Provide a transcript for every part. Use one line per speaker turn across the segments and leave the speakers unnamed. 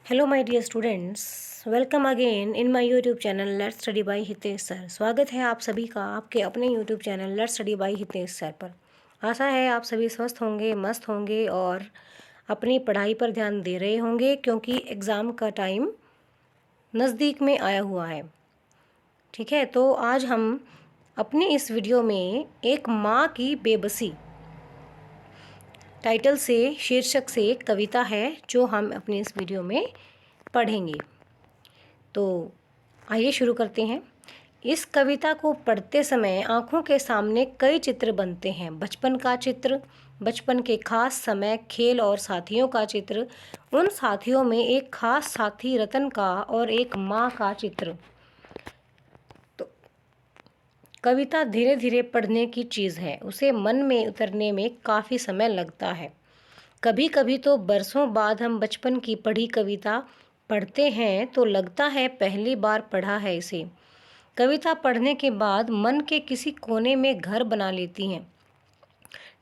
Hello my dear students, welcome again in my YouTube channel let's study by Hitesh sir. स्वागत है आप सभी का आपके अपने YouTube channel let's study by Hitesh sir पर। आशा है आप सभी स्वस्थ होंगे, मस्त होंगे और अपनी पढ़ाई पर ध्यान दे रहे होंगे क्योंकि एग्ज़ाम का टाइम नज़दीक में आया हुआ है। ठीक है, तो आज हम अपनी इस वीडियो में एक माँ की बेबसी टाइटल से, शीर्षक से एक कविता है जो हम अपनी इस वीडियो में पढ़ेंगे। तो आइए शुरू करते हैं। इस कविता को पढ़ते समय आँखों के सामने कई चित्र बनते हैं। बचपन का चित्र, बचपन के खास समय, खेल और साथियों का चित्र, उन साथियों में एक खास साथी रतन का और एक माँ का चित्र। तो कविता धीरे धीरे पढ़ने की चीज़ है, उसे मन में उतरने में काफ़ी समय लगता है। कभी कभी तो बरसों बाद हम बचपन की पढ़ी कविता पढ़ते हैं तो लगता है पहली बार पढ़ा है इसे। कविता पढ़ने के बाद मन के किसी कोने में घर बना लेती हैं,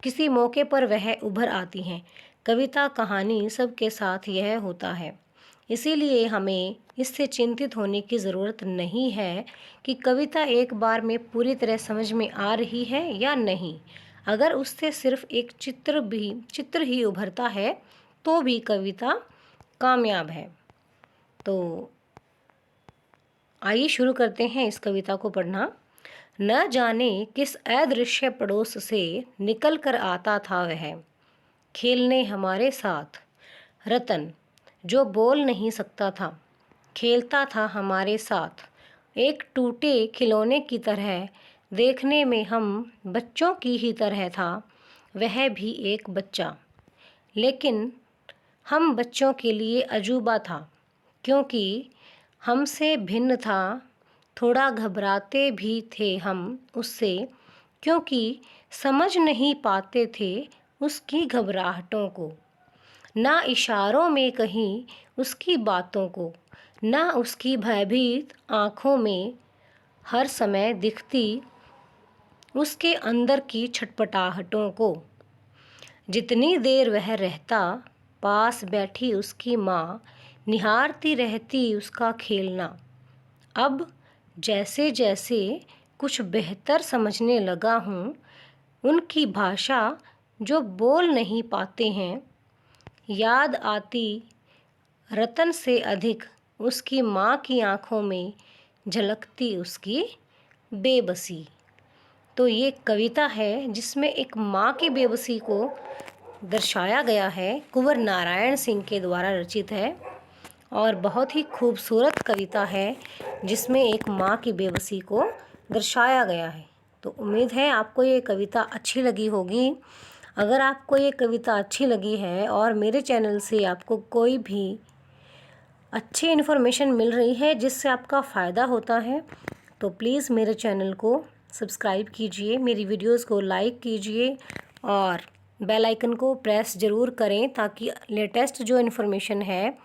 किसी मौके पर वह उभर आती हैं। कविता कहानी सबके साथ यह होता है, इसीलिए हमें इससे चिंतित होने की ज़रूरत नहीं है कि कविता एक बार में पूरी तरह समझ में आ रही है या नहीं। अगर उससे सिर्फ एक चित्र ही उभरता है तो भी कविता कामयाब है। तो आइए शुरू करते हैं इस कविता को पढ़ना। न जाने किस अदृश्य पड़ोस से निकल कर आता था वह, खेलने हमारे साथ। रतन, जो बोल नहीं सकता था, खेलता था हमारे साथ। एक टूटे खिलौने की तरह, देखने में हम बच्चों की ही तरह था, वह भी एक बच्चा। लेकिन हम बच्चों के लिए अजूबा था, क्योंकि हमसे भिन्न था। थोड़ा घबराते भी थे हम उससे, क्योंकि समझ नहीं पाते थे उसकी घबराहटों को। ना इशारों में कहीं उसकी बातों को, ना उसकी भयभीत आँखों में हर समय दिखती उसके अंदर की छटपटाहटों को। जितनी देर वह रहता, पास बैठी उसकी माँ निहारती रहती उसका खेलना। अब जैसे जैसे कुछ बेहतर समझने लगा हूँ, उनकी भाषा जो बोल नहीं पाते हैं, याद आती रतन से अधिक उसकी माँ की आँखों में झलकती उसकी बेबसी। तो ये कविता है जिसमें एक माँ की बेबसी को दर्शाया गया है, कुंवर नारायण सिंह के द्वारा रचित है और बहुत ही खूबसूरत कविता है जिसमें एक माँ की बेबसी को दर्शाया गया है। तो उम्मीद है आपको ये कविता अच्छी लगी होगी। अगर आपको ये कविता अच्छी लगी है और मेरे चैनल से आपको कोई भी अच्छी इन्फॉर्मेशन मिल रही है जिससे आपका फ़ायदा होता है, तो प्लीज़ मेरे चैनल को सब्सक्राइब कीजिए, मेरी वीडियोस को लाइक कीजिए और बेल आइकन को प्रेस ज़रूर करें ताकि लेटेस्ट जो इन्फॉर्मेशन है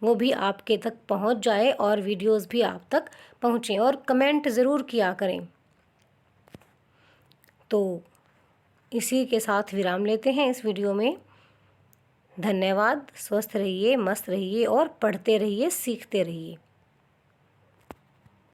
वो भी आपके तक पहुंच जाए और वीडियोस भी आप तक पहुंचें, और कमेंट ज़रूर किया करें। तो इसी के साथ विराम लेते हैं इस वीडियो में। धन्यवाद। स्वस्थ रहिए, मस्त रहिए और पढ़ते रहिए, सीखते रहिए।